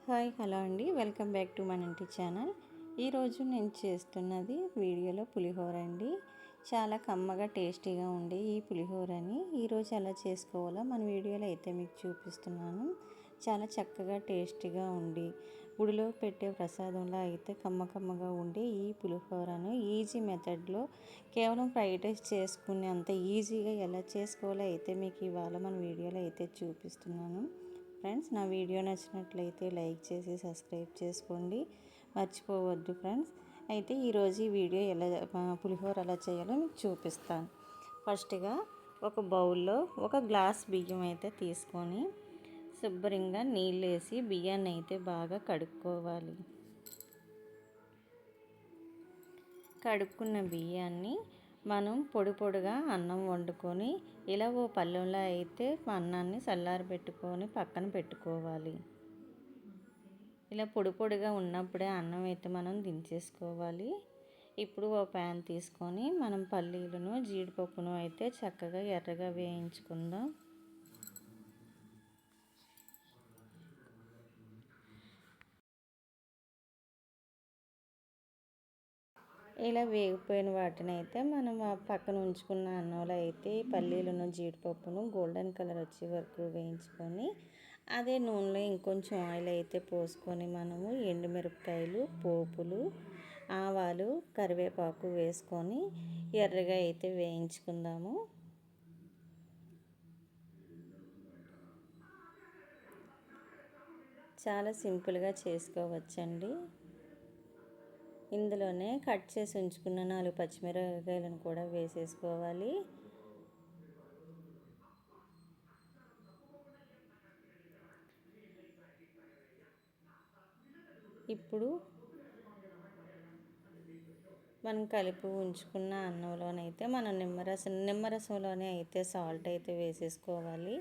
Hi hello అండి, welcome back to మన ఇంటి ఛానల్. ఈరోజు నేను చేస్తున్నది వీడియోలో పులిహోర అండి. చాలా కమ్మగా టేస్టీగా ఉండే ఈ పులిహోరని ఈరోజు ఎలా చేసుకోవాలో మన వీడియోలో అయితే మీకు చూపిస్తున్నాను. చాలా చక్కగా టేస్టీగా ఉండి గుడిలో పెట్టే ప్రసాదంలో అయితే కమ్మగా ఉండే ఈ పులిహోరను ఈజీ మెథడ్లో కేవలం ఫ్రైడ్ రైస్ చేసుకునే అంత ఈజీగా ఎలా చేసుకోవాలో అయితే మీకు ఇవాళ మన వీడియోలో అయితే చూపిస్తున్నాను. ఫ్రెండ్స్, నా వీడియో నచ్చినట్లయితే లైక్ చేసి సబ్స్క్రైబ్ చేసుకోండి, మర్చిపోవద్దు ఫ్రెండ్స్. అయితే ఈరోజు ఈ వీడియో పులిహోర ఎలా చేయాలో మీకు చూపిస్తాను. ఫస్ట్గా ఒక బౌల్లో ఒక గ్లాస్ బియ్యం అయితే తీసుకొని శుభ్రంగా నీళ్ళు వేసి బియ్యాన్ని అయితే బాగా కడుక్కోవాలి. కడుక్కున్న బియ్యాన్ని మనం పొడిగా అన్నం వండుకొని ఇలా ఓ పళ్ళెంలో అయితే అన్నాన్ని చల్లారబెట్టుకొని పక్కన పెట్టుకోవాలి. ఇలా పొడిగా ఉన్నప్పుడే అన్నం అయితే మనం దించేసుకోవాలి. ఇప్పుడు ఓ ప్యాన్ తీసుకొని మనం పల్లీలను జీడిపప్పును అయితే చక్కగా ఎర్రగా వేయించుకుందాం. ఇలా వేగిపోయిన వాటిని అయితే మనం పక్కన ఉంచుకున్న అన్నంలో అయితే పల్లీలను జీడిపప్పును గోల్డెన్ కలర్ వచ్చే వరకు వేయించుకొని అదే నూనెలో ఇంకొంచెం ఆయిల్ అయితే పోసుకొని మనము ఎండుమిరపకాయలు, పోపులు, ఆవాలు, కరివేపాకు వేసుకొని ఎర్రగా అయితే వేయించుకుందాము. చాలా సింపుల్గా చేసుకోవచ్చండి. ఇందులోనే కట్ చేసి ఉంచుకున్న 4 పచ్చిమిరపకాయలను కూడా వేసేసుకోవాలి. ఇప్పుడు మనం కలిపి ఉంచుకున్న అన్నంలోనైతే మనం నిమ్మరసంలోనే అయితే సాల్ట్ అయితే వేసేసుకోవాలి.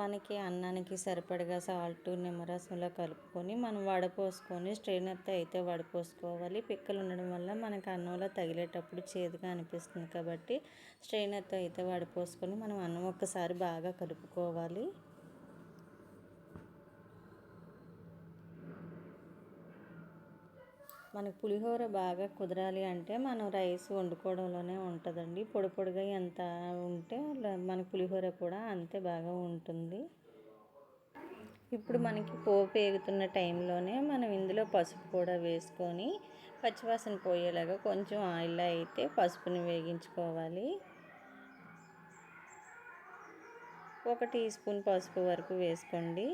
మనకి అన్నానికి సరిపడగా సాల్ట్ నిమ్మరసంలో కలుపుకొని మనం వడపోసుకొని స్ట్రైనర్తో అయితే వడపోసుకోవాలి. పిక్కలు ఉండడం వల్ల మనకు అన్నంలో తగిలేటప్పుడు చేదుగా అనిపిస్తుంది కాబట్టి స్ట్రైనర్తో అయితే వడపోసుకొని మనం అన్నం ఒక్కసారి బాగా కలుపుకోవాలి. మనకు పులిహోర బాగా కుదరాలి అంటే మనం రైస్ వండుకోవడంలోనే ఉంటుందండి. పొడిగా ఎంత ఉంటే మన పులిహోర కూడా అంతే బాగా ఉంటుంది. ఇప్పుడు మనకి పోపు వేగుతున్న టైంలోనే మనం ఇందులో పసుపు కూడా వేసుకొని పచ్చివాసన పోయేలాగా కొంచెం ఆయిల్లో అయితే పసుపుని వేగించుకోవాలి. 1 టీ స్పూన్ పసుపు వరకు వేసుకోండి.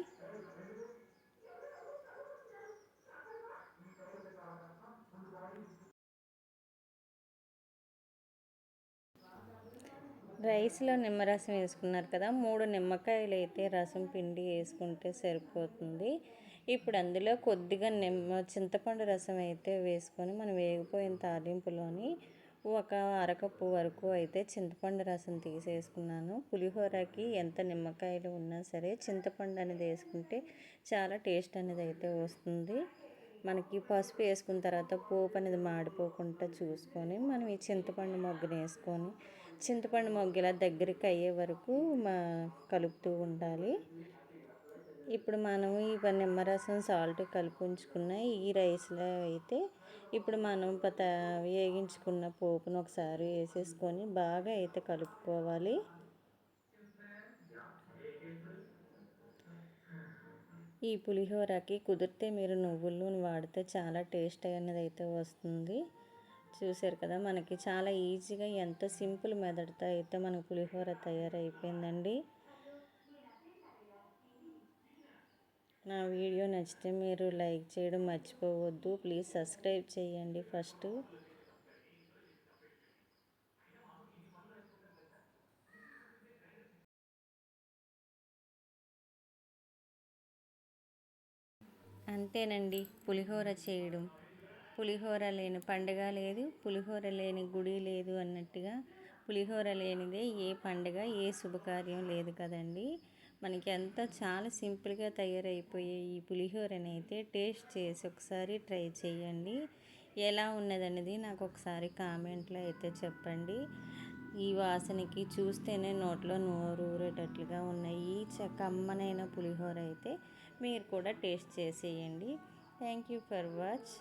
రైస్లో నిమ్మరసం వేసుకున్నారు కదా, 3 నిమ్మకాయలు అయితే రసం పిండి వేసుకుంటే సరిపోతుంది. ఇప్పుడు అందులో కొద్దిగా చింతపండు రసం అయితే వేసుకొని మనం వేగిపోయిన తాలింపులోని ఒక అరకప్పు వరకు అయితే చింతపండు రసం తీసేసుకున్నాను. పులిహోరకి ఎంత నిమ్మకాయలు ఉన్నా సరే చింతపండు అనేది వేసుకుంటే చాలా టేస్ట్ అనేది అయితే వస్తుంది. మనకి పసుపు వేసుకున్న తర్వాత పోపు అనేది మాడిపోకుండా చూసుకొని మనం ఈ చింతపండు మొగ్గను వేసుకొని చింతపండు మొగ్గ ఇలా దగ్గరికి అయ్యే వరకు కలుపుతూ ఉండాలి. ఇప్పుడు మనం ఈ నిమ్మరసం సాల్ట్ కలిపి ఉంచుకున్న ఈ రైస్లో అయితే ఇప్పుడు మనం వేగించుకున్న పోపును ఒకసారి వేసేసుకొని బాగా అయితే కలుపుకోవాలి. ఈ పులిహోరకి కుదిరితే మీరు నువ్వుల నూనె వాడితే చాలా టేస్ట్ అనేది అయితే వస్తుంది. చూసారు కదా, మనకి చాలా ఈజీగా ఎంతో సింపుల్ మెథడ్తో అయితే మనకు పులిహోర తయారైపోయిందండి. నా వీడియో నచ్చితే మీరు లైక్ చేయడం మర్చిపోవద్దు. ప్లీజ్ సబ్స్క్రైబ్ చేయండి ఫస్ట్. అంతేనండి పులిహోర చేయడం. పులిహోర లేని పండుగ లేదు, పులిహోర లేని గుడి లేదు అన్నట్టుగా పులిహోర లేనిదే ఏ పండుగ ఏ శుభకార్యం లేదు కదండి. మనకి అంతా చాలా సింపుల్గా తయారైపోయే ఈ పులిహోరని అయితే టేస్ట్ చేసి ఒకసారి ట్రై చేయండి. ఎలా ఉన్నదనేది నాకు ఒకసారి కామెంట్లో అయితే చెప్పండి. ఈ వాసనకి చూస్తేనే నోట్లో నోరూరేటట్లుగా ఉన్నాయి. ఈ కమ్మనైన పులిహోర అయితే మీరు కూడా టేస్ట్ చేసేయండి. Thank you for watch.